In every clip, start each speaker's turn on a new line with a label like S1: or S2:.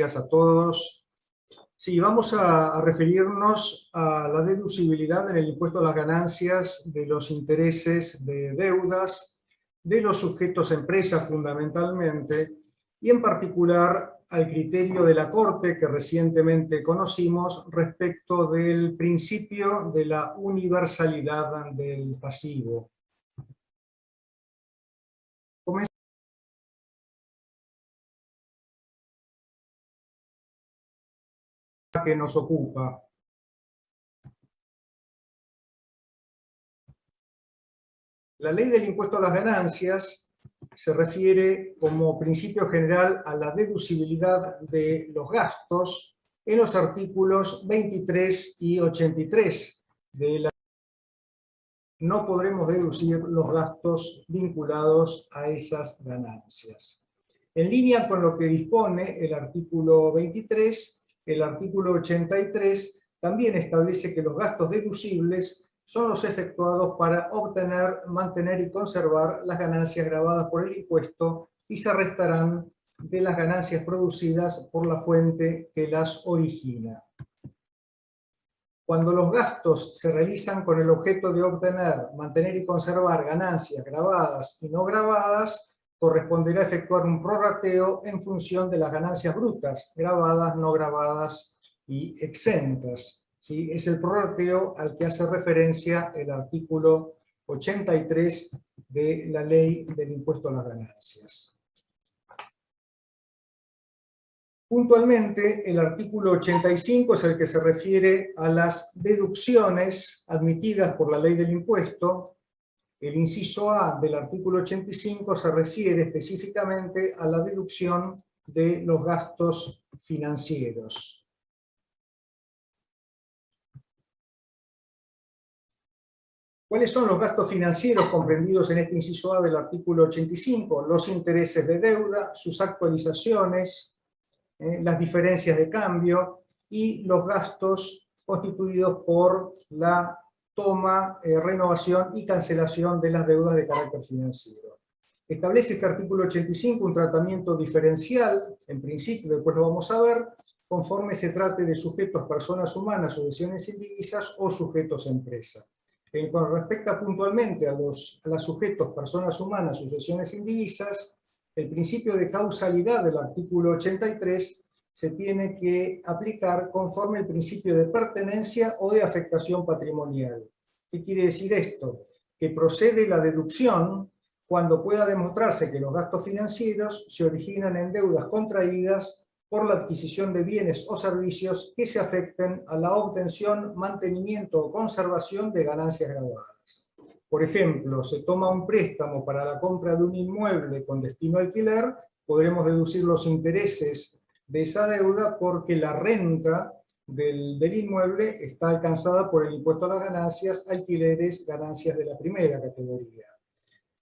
S1: días a todos. Sí, vamos a referirnos a la deducibilidad en el impuesto a las ganancias de los intereses de deudas de los sujetos empresas fundamentalmente, y en particular al criterio de la Corte que recientemente conocimos respecto del principio de la universalidad del pasivo. Que nos ocupa. La ley del impuesto a las ganancias se refiere como principio general a la deducibilidad de los gastos en los artículos 23 y 83 de la ley. No podremos deducir los gastos vinculados a esas ganancias. En línea con lo que dispone el artículo 23, el artículo 83 también establece que los gastos deducibles son los efectuados para obtener, mantener y conservar las ganancias gravadas por el impuesto y se restarán de las ganancias producidas por la fuente que las origina. Cuando los gastos se realizan con el objeto de obtener, mantener y conservar ganancias gravadas y no gravadas, corresponderá efectuar un prorrateo en función de las ganancias brutas, gravadas, no gravadas y exentas. ¿Sí? Es el prorrateo al que hace referencia el artículo 83 de la Ley del Impuesto a las Ganancias. Puntualmente, el artículo 85 es el que se refiere a las deducciones admitidas por la ley del impuesto. El inciso A del artículo 85 se refiere específicamente a la deducción de los gastos financieros. ¿Cuáles son los gastos financieros comprendidos en este inciso A del artículo 85? Los intereses de deuda, sus actualizaciones, las diferencias de cambio y los gastos constituidos por la toma, renovación y cancelación de las deudas de carácter financiero. Establece este artículo 85 un tratamiento diferencial, en principio, después lo vamos a ver, conforme se trate de sujetos personas humanas, sucesiones indivisas o sujetos empresa. En cuanto respecta puntualmente a los sujetos personas humanas, sucesiones indivisas, el principio de causalidad del artículo 83 se tiene que aplicar conforme el principio de pertenencia o de afectación patrimonial. ¿Qué quiere decir esto? Que procede la deducción cuando pueda demostrarse que los gastos financieros se originan en deudas contraídas por la adquisición de bienes o servicios que se afecten a la obtención, mantenimiento o conservación de ganancias gravadas. Por ejemplo, se toma un préstamo para la compra de un inmueble con destino a alquiler, podremos deducir los intereses de esa deuda porque la renta del inmueble está alcanzada por el impuesto a las ganancias, alquileres, ganancias de la primera categoría.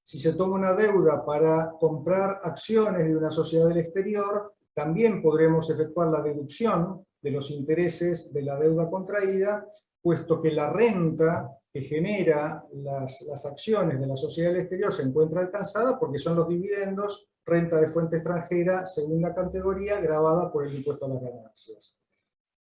S1: Si se toma una deuda para comprar acciones de una sociedad del exterior, también podremos efectuar la deducción de los intereses de la deuda contraída, puesto que la renta que genera las acciones de la sociedad del exterior se encuentra alcanzada porque son los dividendos, renta de fuente extranjera, segunda categoría, gravada por el impuesto a las ganancias.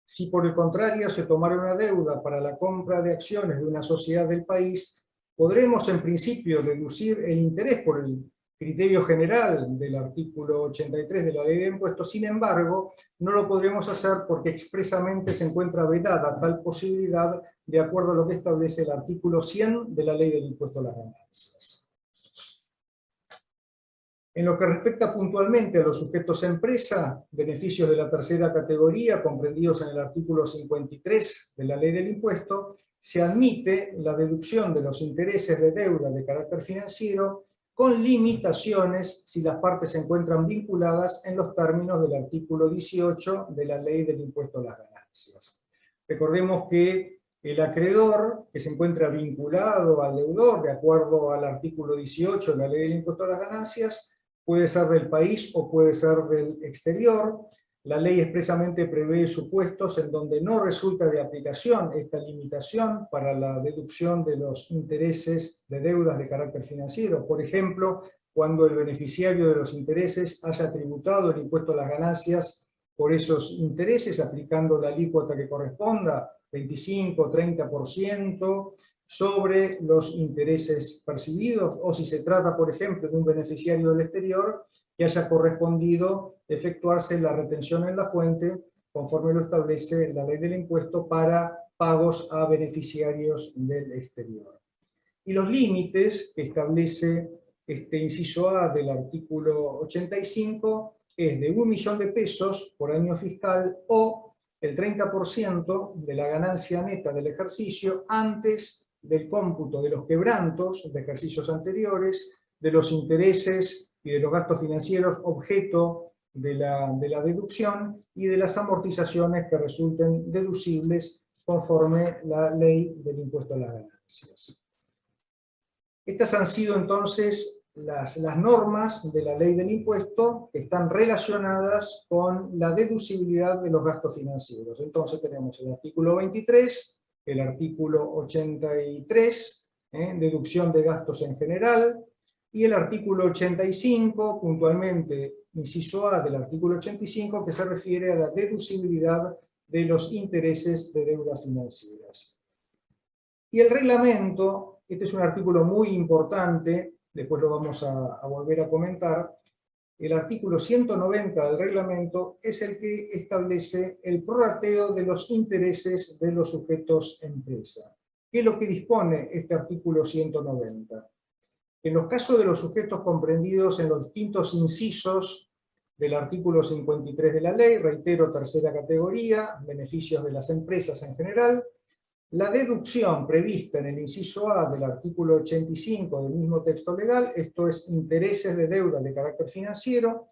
S1: Si por el contrario se tomara una deuda para la compra de acciones de una sociedad del país, podremos en principio deducir el interés por el criterio general del artículo 83 de la Ley de Impuestos. Sin embargo, no lo podremos hacer porque expresamente se encuentra vedada tal posibilidad de acuerdo a lo que establece el artículo 100 de la Ley del Impuesto a las Ganancias. En lo que respecta puntualmente a los sujetos empresa, beneficios de la tercera categoría comprendidos en el artículo 53 de la Ley del Impuesto, se admite la deducción de los intereses de deuda de carácter financiero con limitaciones si las partes se encuentran vinculadas en los términos del artículo 18 de la Ley del Impuesto a las Ganancias. Recordemos que el acreedor que se encuentra vinculado al deudor de acuerdo al artículo 18 de la Ley del Impuesto a las Ganancias puede ser del país o puede ser del exterior. La ley expresamente prevé supuestos en donde no resulta de aplicación esta limitación para la deducción de los intereses de deudas de carácter financiero. Por ejemplo, cuando el beneficiario de los intereses haya tributado el impuesto a las ganancias por esos intereses, aplicando la alícuota que corresponda, 25-30%, sobre los intereses percibidos, o si se trata, por ejemplo, de un beneficiario del exterior, que haya correspondido efectuarse la retención en la fuente, conforme lo establece la ley del impuesto, para pagos a beneficiarios del exterior. Y los límites que establece este inciso A del artículo 85 es de 1 millón de pesos por año fiscal o el 30% de la ganancia neta del ejercicio antes del cómputo de los quebrantos de ejercicios anteriores, de los intereses y de los gastos financieros objeto de la deducción y de las amortizaciones que resulten deducibles conforme la ley del impuesto a las ganancias. Estas han sido entonces las normas de la ley del impuesto que están relacionadas con la deducibilidad de los gastos financieros. Entonces tenemos el artículo 23, el artículo 83, deducción de gastos en general, y el artículo 85, puntualmente inciso A del artículo 85, que se refiere a la deducibilidad de los intereses de deudas financieras. Y el reglamento, este es un artículo muy importante, después lo vamos a volver a comentar. El artículo 190 del reglamento es el que establece el prorrateo de los intereses de los sujetos empresa. ¿Qué es lo que dispone este artículo 190? En los casos de los sujetos comprendidos en los distintos incisos del artículo 53 de la ley, reitero, tercera categoría, beneficios de las empresas en general, la deducción prevista en el inciso A del artículo 85 del mismo texto legal, esto es intereses de deuda de carácter financiero,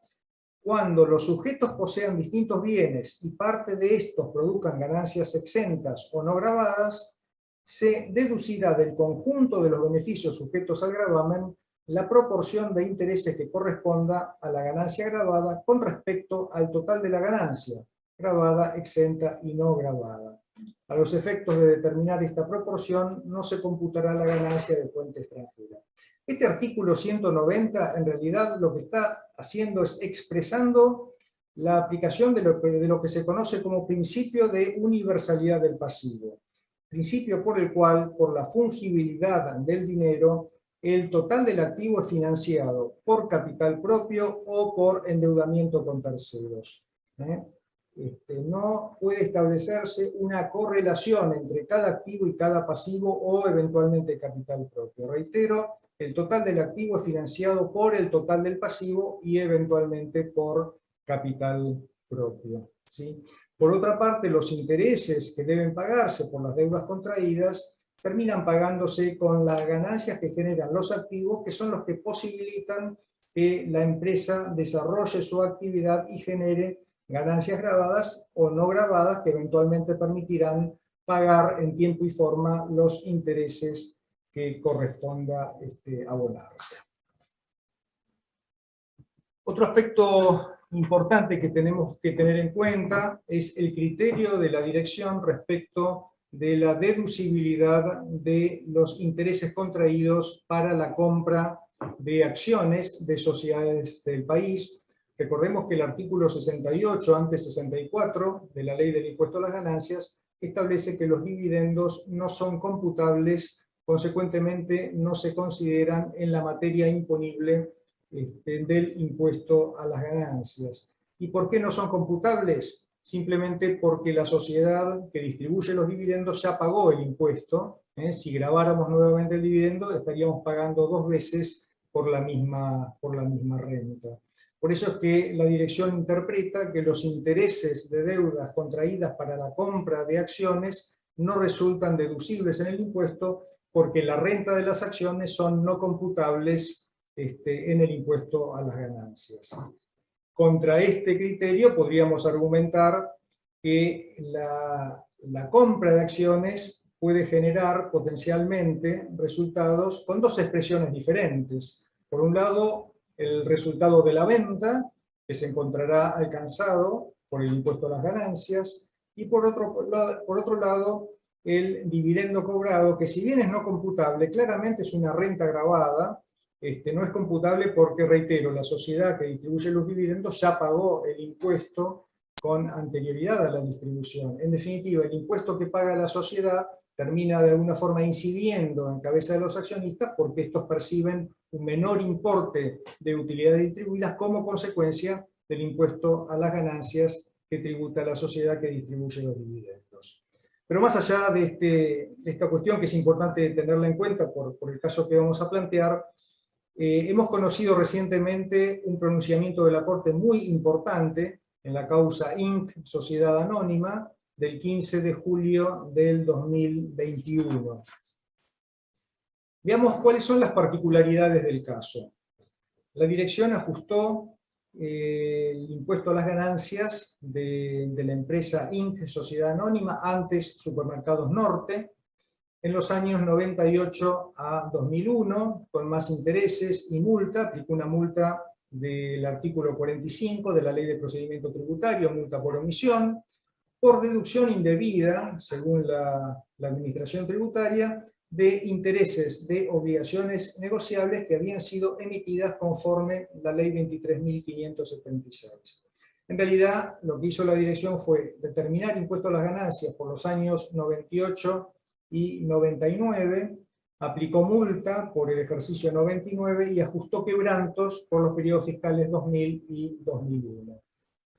S1: cuando los sujetos posean distintos bienes y parte de estos produzcan ganancias exentas o no gravadas, se deducirá del conjunto de los beneficios sujetos al gravamen la proporción de intereses que corresponda a la ganancia gravada con respecto al total de la ganancia, gravada, exenta y no gravada. A los efectos de determinar esta proporción, no se computará la ganancia de fuente extranjera. Este artículo 190, en realidad, lo que está haciendo es expresando la aplicación de lo que se conoce como principio de universalidad del pasivo. Principio por el cual, por la fungibilidad del dinero, el total del activo es financiado por capital propio o por endeudamiento con terceros. No puede establecerse una correlación entre cada activo y cada pasivo o eventualmente capital propio. Reitero, el total del activo es financiado por el total del pasivo y eventualmente por capital propio, ¿sí? Por otra parte, los intereses que deben pagarse por las deudas contraídas terminan pagándose con las ganancias que generan los activos, que son los que posibilitan que la empresa desarrolle su actividad y genere ganancias gravadas o no gravadas que eventualmente permitirán pagar en tiempo y forma los intereses que corresponda abonarse. Otro aspecto importante que tenemos que tener en cuenta es el criterio de la dirección respecto de la deducibilidad de los intereses contraídos para la compra de acciones de sociedades del país. Recordemos que el artículo 68, antes 64, de la Ley del Impuesto a las Ganancias, establece que los dividendos no son computables, consecuentemente no se consideran en la materia imponible del impuesto a las ganancias. ¿Y por qué no son computables? Simplemente porque la sociedad que distribuye los dividendos ya pagó el impuesto. Si grabáramos nuevamente el dividendo, estaríamos pagando dos veces por la misma renta. Por eso es que la dirección interpreta que los intereses de deudas contraídas para la compra de acciones no resultan deducibles en el impuesto porque la renta de las acciones son no computables en el impuesto a las ganancias. Contra este criterio podríamos argumentar que la compra de acciones puede generar potencialmente resultados con dos expresiones diferentes. Por un lado, el resultado de la venta, que se encontrará alcanzado por el impuesto a las ganancias, y por otro lado, el dividendo cobrado, que si bien es no computable, claramente es una renta gravada. No es computable porque, reitero, la sociedad que distribuye los dividendos ya pagó el impuesto con anterioridad a la distribución. En definitiva, el impuesto que paga la sociedad termina de alguna forma incidiendo en cabeza de los accionistas porque estos perciben un menor importe de utilidades distribuidas como consecuencia del impuesto a las ganancias que tributa la sociedad que distribuye los dividendos. Pero más allá de esta cuestión, que es importante tenerla en cuenta por el caso que vamos a plantear, hemos conocido recientemente un pronunciamiento de la Corte muy importante en la causa Inc. Sociedad Anónima, del 15 de julio del 2021. Veamos cuáles son las particularidades del caso. La dirección ajustó el impuesto a las ganancias de la empresa Inc. Sociedad Anónima, antes Supermercados Norte, en los años 98 a 2001, con más intereses y multa. Aplicó una multa del artículo 45 de la Ley de Procedimiento Tributario, multa por omisión, por deducción indebida, según la Administración Tributaria, de intereses de obligaciones negociables que habían sido emitidas conforme la Ley 23.576. En realidad, lo que hizo la dirección fue determinar impuesto a las ganancias por los años 98 y 99, aplicó multa por el ejercicio 99 y ajustó quebrantos por los periodos fiscales 2000 y 2001.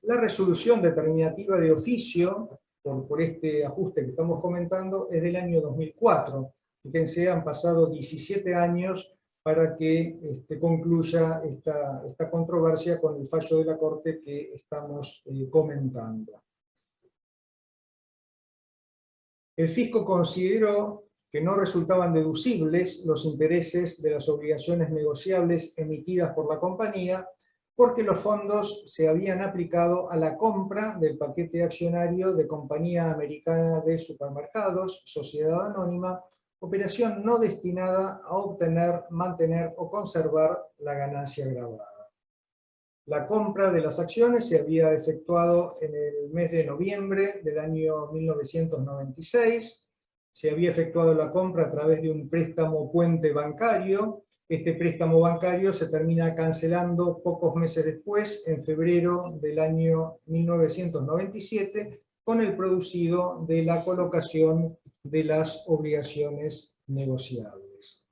S1: La resolución determinativa de oficio por este ajuste que estamos comentando es del año 2004. Fíjense, han pasado 17 años para que concluya esta controversia con el fallo de la Corte que estamos comentando. El fisco consideró que no resultaban deducibles los intereses de las obligaciones negociables emitidas por la compañía porque los fondos se habían aplicado a la compra del paquete accionario de Compañía Americana de Supermercados, Sociedad Anónima, operación no destinada a obtener, mantener o conservar la ganancia gravada. La compra de las acciones se había efectuado en el mes de noviembre del año 1996. Se había efectuado la compra a través de un préstamo puente bancario. Este préstamo bancario se termina cancelando pocos meses después, en febrero del año 1997, con el producido de la colocación de las obligaciones negociables.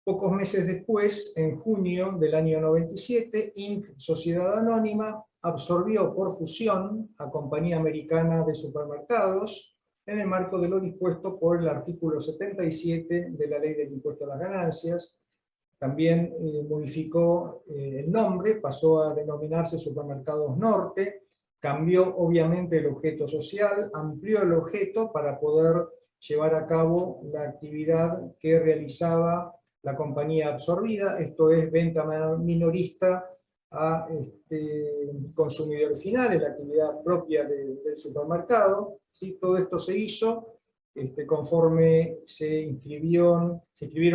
S1: Pocos meses después, en junio del año 97, Inc. Sociedad Anónima absorbió por fusión a Compañía Americana de Supermercados en el marco de lo dispuesto por el artículo 77 de la Ley del Impuesto a las Ganancias. También modificó el nombre, pasó a denominarse Supermercados Norte, cambió obviamente el objeto social, amplió el objeto para poder llevar a cabo la actividad que realizaba la compañía absorbida, esto es venta minorista a consumidores finales, la actividad propia del supermercado. ¿Sí? Todo esto se hizo conforme se inscribieron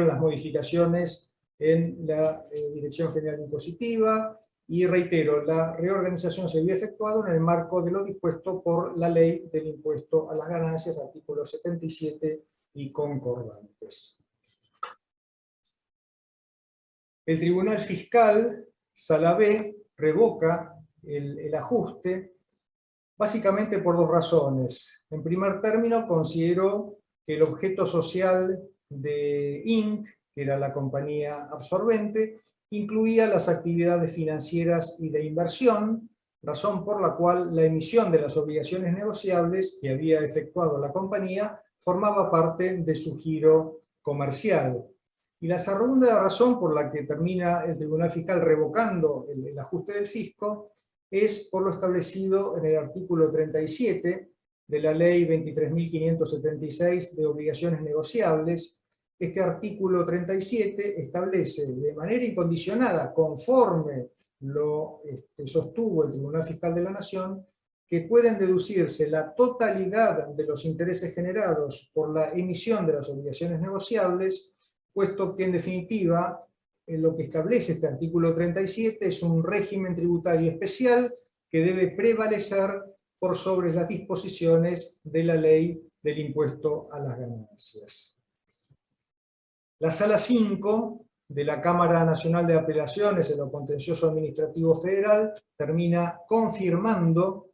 S1: las modificaciones en la Dirección General Impositiva, y reitero, la reorganización se había efectuado en el marco de lo dispuesto por la Ley del Impuesto a las Ganancias, artículo 77 y concordantes. El Tribunal Fiscal, Sala B, revoca el ajuste, básicamente por dos razones. En primer término, consideró que el objeto social de Inc., que era la compañía absorbente, incluía las actividades financieras y de inversión, razón por la cual la emisión de las obligaciones negociables que había efectuado la compañía formaba parte de su giro comercial. Y la segunda razón por la que termina el Tribunal Fiscal revocando el ajuste del fisco es por lo establecido en el artículo 37 de la Ley 23.576 de obligaciones negociables. Este artículo 37 establece de manera incondicionada, conforme lo sostuvo el Tribunal Fiscal de la Nación, que pueden deducirse la totalidad de los intereses generados por la emisión de las obligaciones negociables, puesto que en definitiva lo que establece este artículo 37 es un régimen tributario especial que debe prevalecer por sobre las disposiciones de la Ley del Impuesto a las Ganancias. La Sala 5 de la Cámara Nacional de Apelaciones en lo Contencioso Administrativo Federal termina confirmando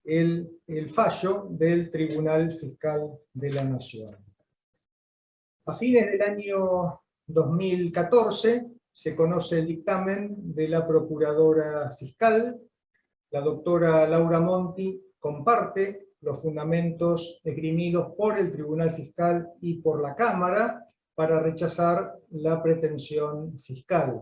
S1: el fallo del Tribunal Fiscal de la Nación. A fines del año 2014 se conoce el dictamen de la Procuradora Fiscal. La doctora Laura Monti comparte los fundamentos esgrimidos por el Tribunal Fiscal y por la Cámara para rechazar la pretensión fiscal.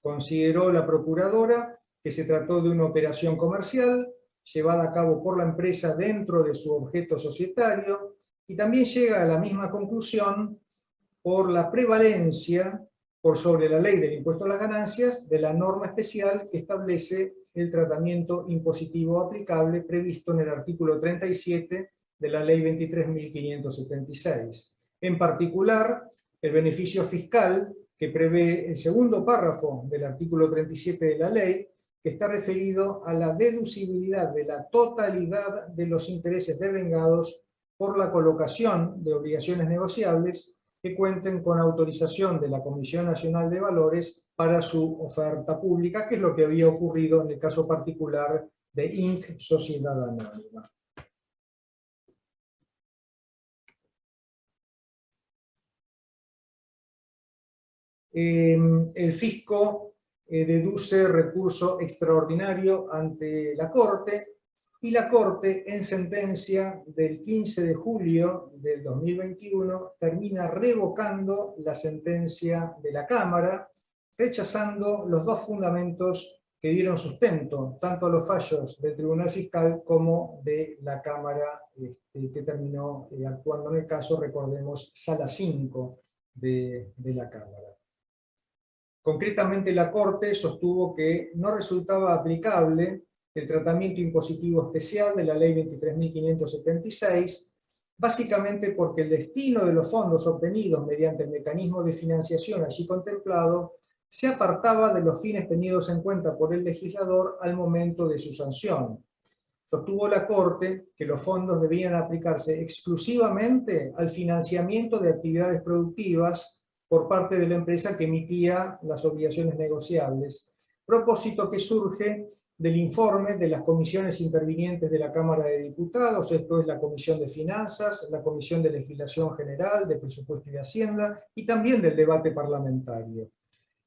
S1: Consideró la Procuradora que se trató de una operación comercial llevada a cabo por la empresa dentro de su objeto societario, y también llega a la misma conclusión por la prevalencia por sobre la ley del impuesto a las ganancias de la norma especial que establece el tratamiento impositivo aplicable previsto en el artículo 37 de la ley 23.576. En particular, el beneficio fiscal que prevé el segundo párrafo del artículo 37 de la ley, que está referido a la deducibilidad de la totalidad de los intereses devengados por la colocación de obligaciones negociables que cuenten con autorización de la Comisión Nacional de Valores para su oferta pública, que es lo que había ocurrido en el caso particular de Inc. Sociedad Anónima. El fisco deduce recurso extraordinario ante la Corte, y la Corte, en sentencia del 15 de julio del 2021, termina revocando la sentencia de la Cámara, rechazando los dos fundamentos que dieron sustento tanto a los fallos del Tribunal Fiscal como de la Cámara, que terminó actuando en el caso, recordemos, Sala 5 de la Cámara. Concretamente, la Corte sostuvo que no resultaba aplicable el tratamiento impositivo especial de la Ley 23.576, básicamente porque el destino de los fondos obtenidos mediante el mecanismo de financiación allí contemplado se apartaba de los fines tenidos en cuenta por el legislador al momento de su sanción. Sostuvo la Corte que los fondos debían aplicarse exclusivamente al financiamiento de actividades productivas por parte de la empresa que emitía las obligaciones negociables, propósito que surge del informe de las comisiones intervinientes de la Cámara de Diputados, esto es la Comisión de Finanzas, la Comisión de Legislación General, de Presupuesto y de Hacienda, y también del debate parlamentario.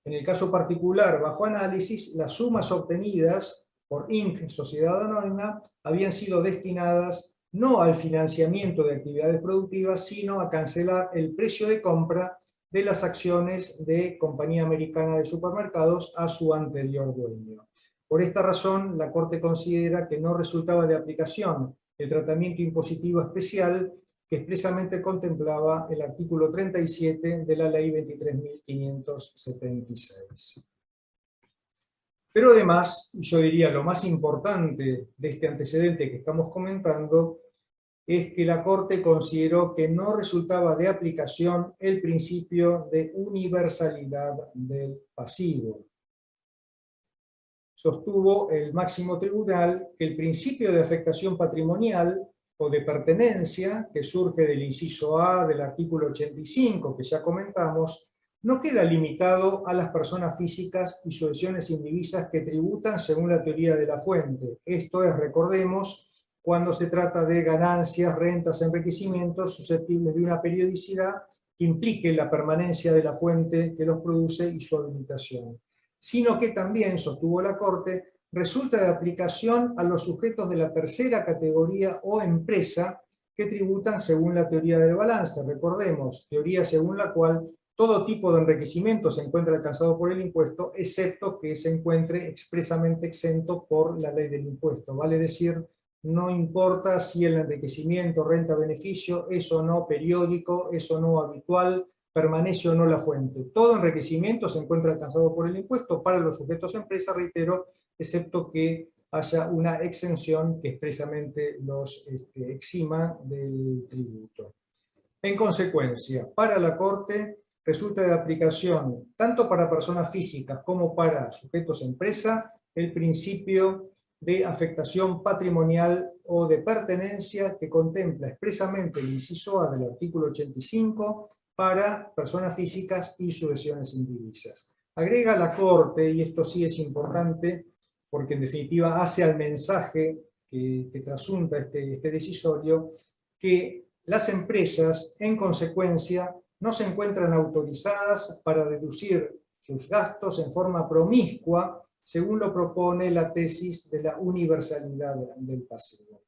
S1: En el caso particular, bajo análisis, las sumas obtenidas por Inc. Sociedad Anónima habían sido destinadas no al financiamiento de actividades productivas, sino a cancelar el precio de compra de las acciones de Compañía Americana de Supermercados a su anterior dueño. Por esta razón, la Corte considera que no resultaba de aplicación el tratamiento impositivo especial que expresamente contemplaba el artículo 37 de la Ley 23.576. Pero además, yo diría lo más importante de este antecedente que estamos comentando, es que la Corte consideró que no resultaba de aplicación el principio de universalidad del pasivo. Sostuvo el máximo tribunal que el principio de afectación patrimonial o de pertenencia, que surge del inciso A del artículo 85, que ya comentamos, no queda limitado a las personas físicas y sucesiones indivisas que tributan según la teoría de la fuente. Esto es, recordemos, cuando se trata de ganancias, rentas, enriquecimientos susceptibles de una periodicidad que implique la permanencia de la fuente que los produce y su habilitación, sino que también, sostuvo la Corte, resulta de aplicación a los sujetos de la tercera categoría o empresa que tributan según la teoría del balance. Recordemos, teoría según la cual todo tipo de enriquecimiento se encuentra alcanzado por el impuesto, excepto que se encuentre expresamente exento por la ley del impuesto. Vale decir, no importa si el enriquecimiento, renta, beneficio es o no periódico, es o no habitual, permanece o no la fuente. Todo enriquecimiento se encuentra alcanzado por el impuesto para los sujetos a empresa, reitero, excepto que haya una exención que expresamente los exima del tributo. En consecuencia, para la Corte resulta de aplicación, tanto para personas físicas como para sujetos a empresa, el principio de afectación patrimonial o de pertenencia que contempla expresamente el inciso A del artículo 85 para personas físicas y sucesiones indivisas. Agrega la Corte, y esto sí es importante, porque en definitiva hace al mensaje que trasunta este decisorio, que las empresas, en consecuencia, no se encuentran autorizadas para deducir sus gastos en forma promiscua, según lo propone la tesis de la universalidad del pasivo.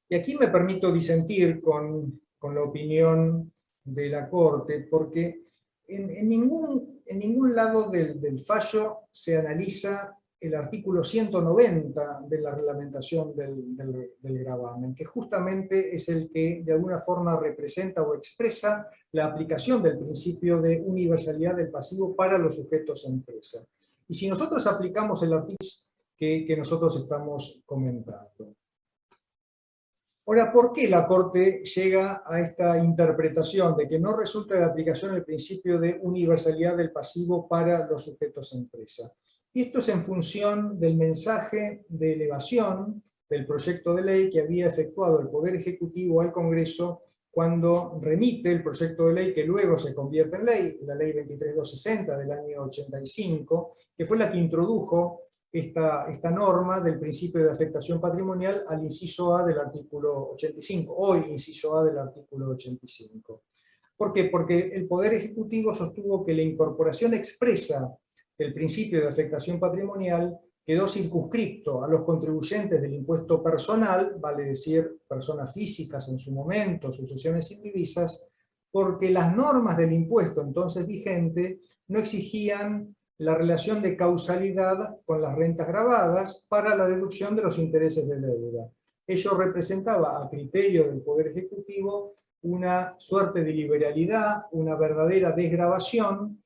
S1: Y aquí me permito disentir con la opinión de la Corte, porque en ningún lado del fallo se analiza el artículo 190 de la reglamentación del gravamen, que justamente es el que de alguna forma representa o expresa la aplicación del principio de universalidad del pasivo para los sujetos a empresa. Y si nosotros aplicamos el artículo que nosotros estamos comentando. Ahora, ¿por qué la Corte llega a esta interpretación de que no resulta de aplicación el principio de universalidad del pasivo para los sujetos a empresa? Y esto es en función del mensaje de elevación del proyecto de ley que había efectuado el Poder Ejecutivo al Congreso cuando remite el proyecto de ley que luego se convierte en ley, la Ley 23260 del año 85, que fue la que introdujo esta norma del principio de afectación patrimonial al inciso A del artículo 85, hoy inciso A del artículo 85. ¿Por qué? Porque el Poder Ejecutivo sostuvo que la incorporación expresa del principio de afectación patrimonial quedó circunscripto a los contribuyentes del impuesto personal, vale decir, personas físicas en su momento, sucesiones indivisas, porque las normas del impuesto entonces vigente no exigían la relación de causalidad con las rentas gravadas para la deducción de los intereses de deuda. Ello representaba, a criterio del Poder Ejecutivo, una suerte de liberalidad, una verdadera desgravación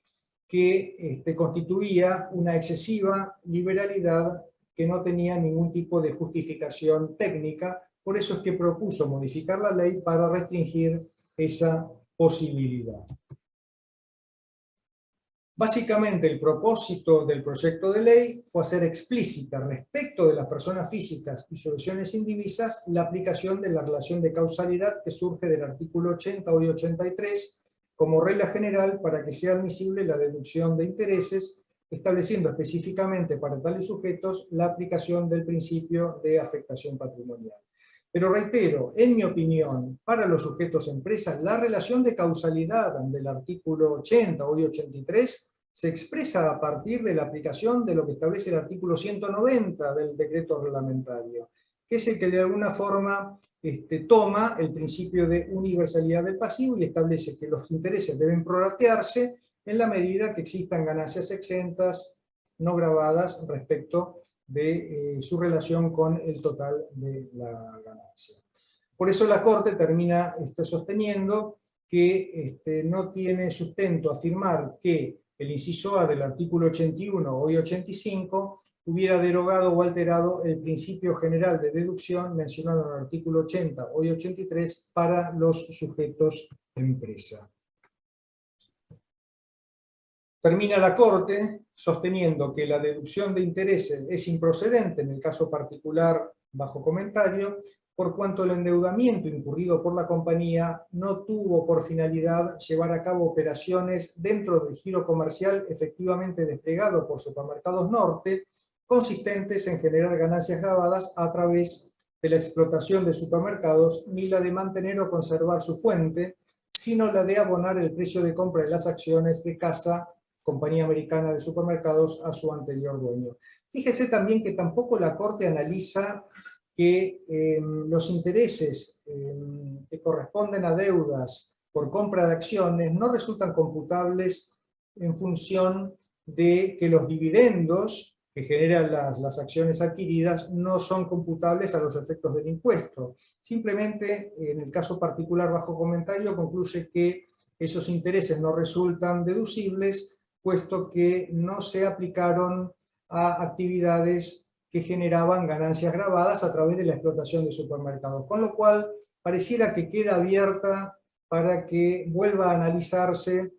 S1: que constituía una excesiva liberalidad que no tenía ningún tipo de justificación técnica. Por eso es que propuso modificar la ley para restringir esa posibilidad. Básicamente, el propósito del proyecto de ley fue hacer explícita respecto de las personas físicas y sucesiones indivisas la aplicación de la relación de causalidad que surge del artículo 80 y 83 como regla general para que sea admisible la deducción de intereses, estableciendo específicamente para tales sujetos la aplicación del principio de afectación patrimonial. Pero reitero, en mi opinión, para los sujetos empresas, la relación de causalidad del artículo 80 y 83 se expresa a partir de la aplicación de lo que establece el artículo 190 del decreto reglamentario, que es el que de alguna forma toma el principio de universalidad del pasivo y establece que los intereses deben prorratearse en la medida que existan ganancias exentas no gravadas respecto de su relación con el total de la ganancia. Por eso la Corte termina sosteniendo que no tiene sustento afirmar que el inciso A del artículo 81 o 85 hubiera derogado o alterado el principio general de deducción mencionado en el artículo 80 o 83 para los sujetos de empresa. Termina la Corte sosteniendo que la deducción de intereses es improcedente en el caso particular bajo comentario, por cuanto el endeudamiento incurrido por la compañía no tuvo por finalidad llevar a cabo operaciones dentro del giro comercial efectivamente desplegado por Supermercados Norte, consistentes en generar ganancias gravadas a través de la explotación de supermercados, ni la de mantener o conservar su fuente, sino la de abonar el precio de compra de las acciones de Casa, compañía americana de supermercados, a su anterior dueño. Fíjese también que tampoco la Corte analiza que los intereses que corresponden a deudas por compra de acciones no resultan computables en función de que los dividendos que generan las acciones adquiridas no son computables a los efectos del impuesto. Simplemente, en el caso particular bajo comentario, concluye que esos intereses no resultan deducibles, puesto que no se aplicaron a actividades que generaban ganancias gravadas a través de la explotación de supermercados. Con lo cual, pareciera que queda abierta para que vuelva a analizarse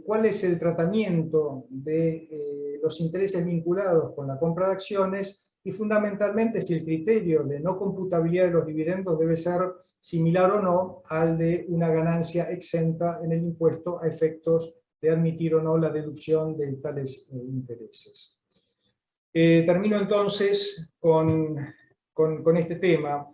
S1: cuál es el tratamiento de los intereses vinculados con la compra de acciones y fundamentalmente si el criterio de no computabilidad de los dividendos debe ser similar o no al de una ganancia exenta en el impuesto a efectos de admitir o no la deducción de tales intereses. Termino entonces con con este tema.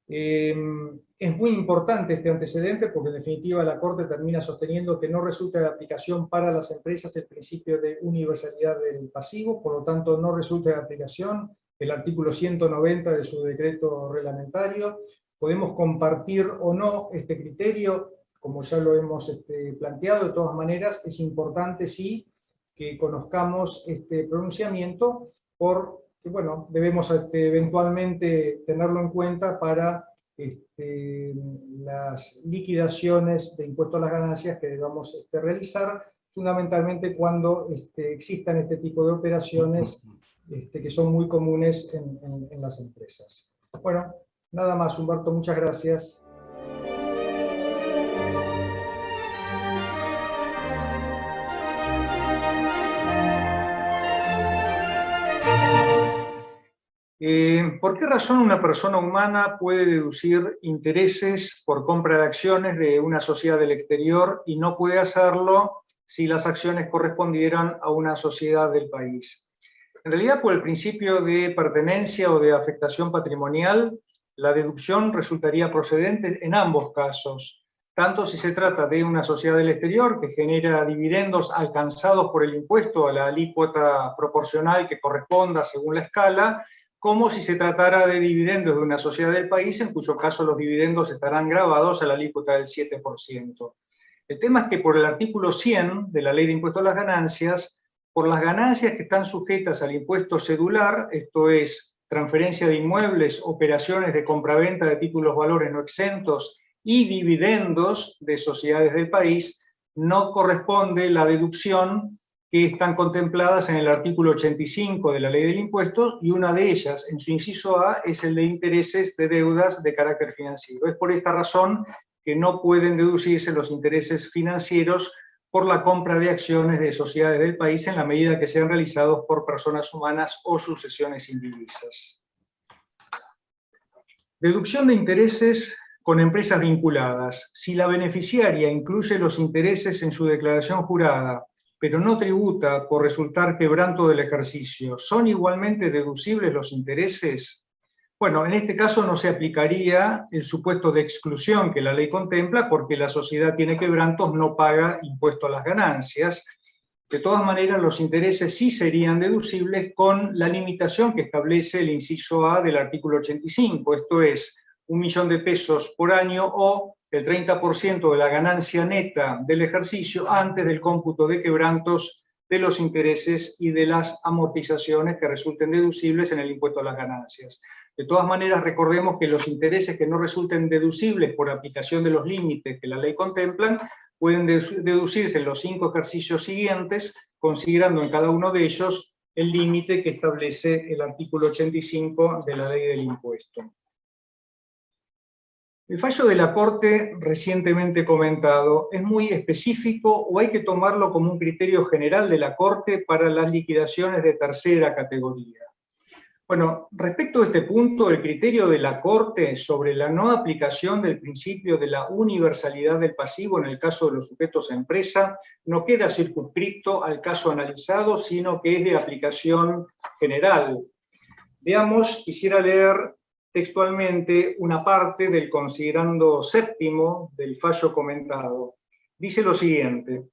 S1: Es muy importante este antecedente porque en definitiva la Corte termina sosteniendo que no resulta de aplicación para las empresas el principio de universalidad del pasivo, por lo tanto no resulta de aplicación el artículo 190 de su decreto reglamentario. Podemos compartir o no este criterio, como ya lo hemos planteado. De todas maneras es importante sí que conozcamos este pronunciamiento, porque bueno, debemos eventualmente tenerlo en cuenta para las liquidaciones de impuestos a las ganancias que debamos realizar, fundamentalmente cuando existan este tipo de operaciones que son muy comunes en las empresas. Bueno, nada más, Humberto, muchas gracias. ¿Por qué razón una persona humana puede deducir intereses por compra de acciones de una sociedad del exterior y no puede hacerlo si las acciones correspondieran a una sociedad del país? En realidad, por el principio de pertenencia o de afectación patrimonial, la deducción resultaría procedente en ambos casos, tanto si se trata de una sociedad del exterior que genera dividendos alcanzados por el impuesto a la alícuota proporcional que corresponda según la escala, como si se tratara de dividendos de una sociedad del país, en cuyo caso los dividendos estarán gravados a la alícuota del 7%. El tema es que por el artículo 100 de la Ley de Impuesto a las Ganancias, por las ganancias que están sujetas al impuesto cedular, esto es, transferencia de inmuebles, operaciones de compraventa de títulos valores no exentos y dividendos de sociedades del país, no corresponde la deducción que están contempladas en el artículo 85 de la Ley del Impuesto, y una de ellas, en su inciso A, es el de intereses de deudas de carácter financiero. Es por esta razón que no pueden deducirse los intereses financieros por la compra de acciones de sociedades del país en la medida que sean realizados por personas humanas o sucesiones indivisas. Deducción de intereses con empresas vinculadas. Si la beneficiaria incluye los intereses en su declaración jurada, pero no tributa por resultar quebranto del ejercicio, ¿son igualmente deducibles los intereses? Bueno, en este caso no se aplicaría el supuesto de exclusión que la ley contempla, porque la sociedad tiene quebrantos, no paga impuesto a las ganancias. De todas maneras, los intereses sí serían deducibles con la limitación que establece el inciso A del artículo 85, esto es, 1 millón de pesos por año o el 30% de la ganancia neta del ejercicio antes del cómputo de quebrantos de los intereses y de las amortizaciones que resulten deducibles en el impuesto a las ganancias. De todas maneras, recordemos que los intereses que no resulten deducibles por aplicación de los límites que la ley contempla pueden deducirse en los 5 ejercicios siguientes, considerando en cada uno de ellos el límite que establece el artículo 85 de la ley del impuesto. El fallo de la Corte recientemente comentado es muy específico, o hay que tomarlo como un criterio general de la Corte para las liquidaciones de tercera categoría. Bueno, respecto a este punto, el criterio de la Corte sobre la no aplicación del principio de la universalidad del pasivo en el caso de los sujetos a empresa no queda circunscrito al caso analizado, sino que es de aplicación general. Veamos, quisiera leer textualmente una parte del considerando séptimo del fallo comentado. Dice lo siguiente: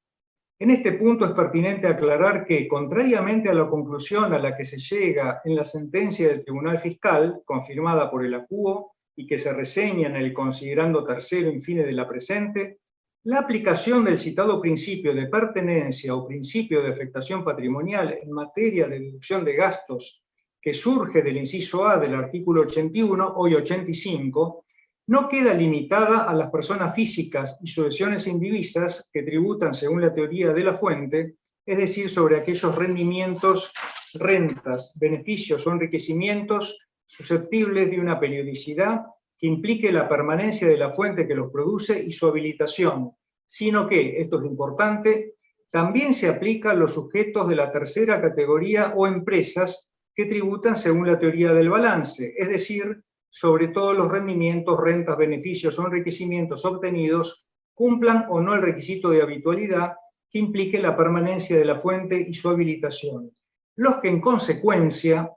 S1: en este punto es pertinente aclarar que, contrariamente a la conclusión a la que se llega en la sentencia del Tribunal Fiscal, confirmada por el ACUO y que se reseña en el considerando tercero infine de la presente, la aplicación del citado principio de pertenencia o principio de afectación patrimonial en materia de deducción de gastos que surge del inciso A del artículo 81, hoy 85, no queda limitada a las personas físicas y sucesiones indivisas que tributan según la teoría de la fuente, es decir, sobre aquellos rendimientos, rentas, beneficios o enriquecimientos susceptibles de una periodicidad que implique la permanencia de la fuente que los produce y su habilitación, sino que, esto es lo importante, también se aplica a los sujetos de la tercera categoría o empresas que tributan según la teoría del balance, es decir, sobre todos los rendimientos, rentas, beneficios o enriquecimientos obtenidos, cumplan o no el requisito de habitualidad que implique la permanencia de la fuente y su habilitación. Los que en consecuencia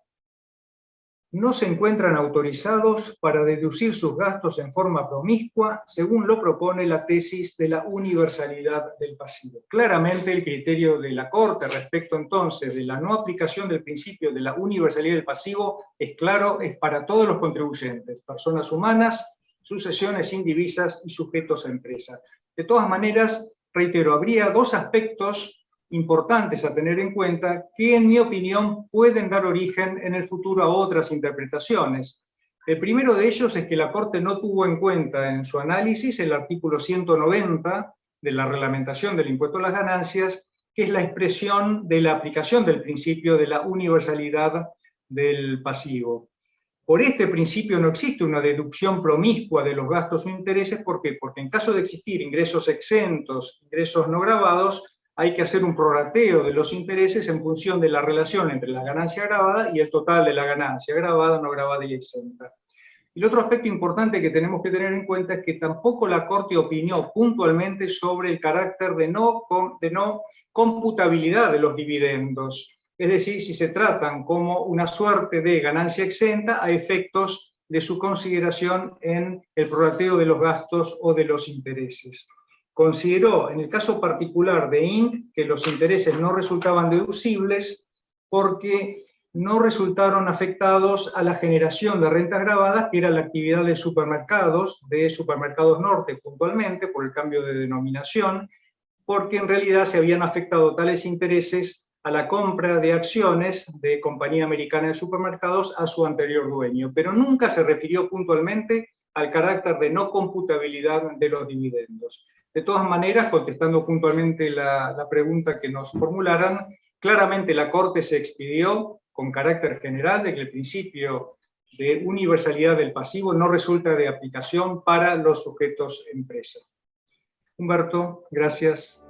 S1: no se encuentran autorizados para deducir sus gastos en forma promiscua, según lo propone la tesis de la universalidad del pasivo. Claramente el criterio de la Corte respecto entonces de la no aplicación del principio de la universalidad del pasivo es claro, es para todos los contribuyentes, personas humanas, sucesiones indivisas y sujetos a empresa. De todas maneras, reitero, habría dos aspectos importantes a tener en cuenta que, en mi opinión, pueden dar origen en el futuro a otras interpretaciones. El primero de ellos es que la Corte no tuvo en cuenta en su análisis el artículo 190 de la reglamentación del impuesto a las ganancias, que es la expresión de la aplicación del principio de la universalidad del pasivo. Por este principio no existe una deducción promiscua de los gastos o intereses. ¿Por qué? Porque en caso de existir ingresos exentos, ingresos no gravados, hay que hacer un prorrateo de los intereses en función de la relación entre la ganancia gravada y el total de la ganancia gravada, no gravada y exenta. Y el otro aspecto importante que tenemos que tener en cuenta es que tampoco la Corte opinó puntualmente sobre el carácter de no computabilidad de los dividendos. Es decir, si se tratan como una suerte de ganancia exenta a efectos de su consideración en el prorrateo de los gastos o de los intereses. Consideró, en el caso particular de Inc., que los intereses no resultaban deducibles porque no resultaron afectados a la generación de rentas gravadas, que era la actividad de Supermercados Norte puntualmente, por el cambio de denominación, porque en realidad se habían afectado tales intereses a la compra de acciones de Compañía Americana de Supermercados a su anterior dueño, pero nunca se refirió puntualmente al carácter de no computabilidad de los dividendos. De todas maneras, contestando puntualmente la pregunta que nos formularan, claramente la Corte se expidió con carácter general de que el principio de universalidad del pasivo no resulta de aplicación para los sujetos empresa. Humberto, gracias.